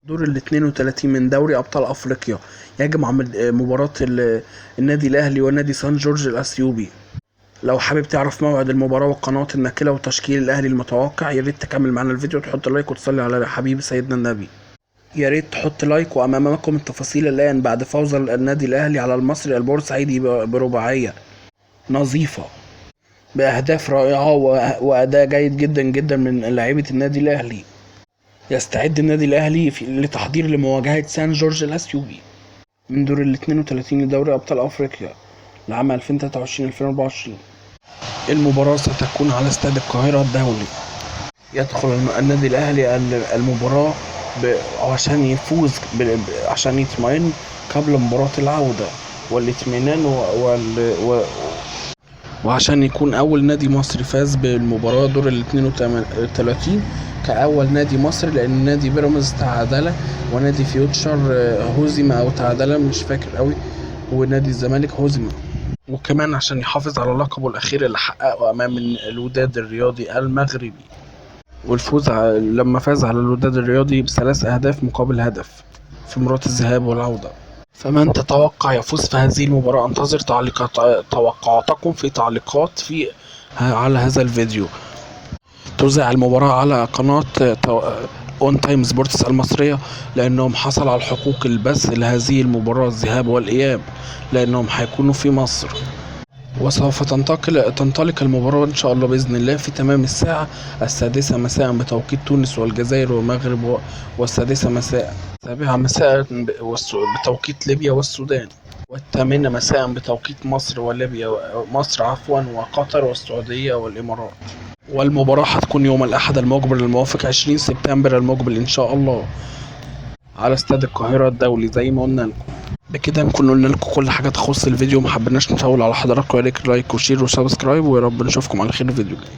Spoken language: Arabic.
دور ال 32 من دوري أبطال أفريقيا يجمع مباراة النادي الأهلي ونادي سان جورج الأثيوبي. لو حابب تعرف موعد المباراة والقنوات الناقلة وتشكيل الأهلي المتوقع، يا ريت تكمل معنا الفيديو وتحط لايك وتصلي على حبيب سيدنا النبي. يا ريت تحط لايك. وأمامكم التفاصيل الآن بعد فوز النادي الأهلي على المصري البورسعيدي برباعية نظيفة بأهداف رائعة وأداء جيد جدا جدا من لاعيبة النادي الأهلي. يستعد النادي الأهلي لتحضير لمواجهة سان جورج الأثيوبي من دور ال 32 لدوري أبطال أفريقيا لعام 2023-2024. المباراة ستكون على استاد القاهرة الدولي. يدخل النادي الأهلي المباراة عشان يفوز عشان يطمئن قبل مباراة العودة والاطمئنان وعشان يكون أول نادي مصري فاز بالمباراة دور ال 32 كأول نادي مصري، لأن نادي بيراميدز تعادل ونادي فيوتشر هزم أو تعادل مش فاكر قوي، ونادي الزمالك هزم. وكمان عشان يحافظ على لقبه الأخير اللي حققه أمام الوداد الرياضي المغربي، والفوز لما فاز على الوداد الرياضي ب3 أهداف مقابل هدف في مباراة الذهاب والعودة. فمن تتوقع يفوز في هذه المباراة؟ انتظر توقعاتكم في تعليقات على هذا الفيديو. تذاع المباراة على قناة اون تايم سبورتس المصرية، لأنهم حصلوا على حقوق البث لهذه المباراة الذهاب والإياب، لأنهم هيكونوا في مصر. وسوف تنطلق المباراة إن شاء الله بإذن الله في تمام الساعة 6 مساء بتوقيت تونس والجزائر والمغرب، والسادسة مساء 7 مساء بتوقيت ليبيا والسودان، 8 مساء بتوقيت مصر وليبيا وقطر والسعودية والإمارات. والمباراة هتكون يوم الأحد المقبل الموافق 20 سبتمبر المقبل إن شاء الله على استاد القاهرة الدولي زي ما قلنا لكم. بكده نكون قلنا لكم كل حاجة تخص الفيديو، محبناش نطول على حضراتكم. يا ريت لايك وشير وسبسكرايب، ويا رب نشوفكم على خير الفيديو جاي.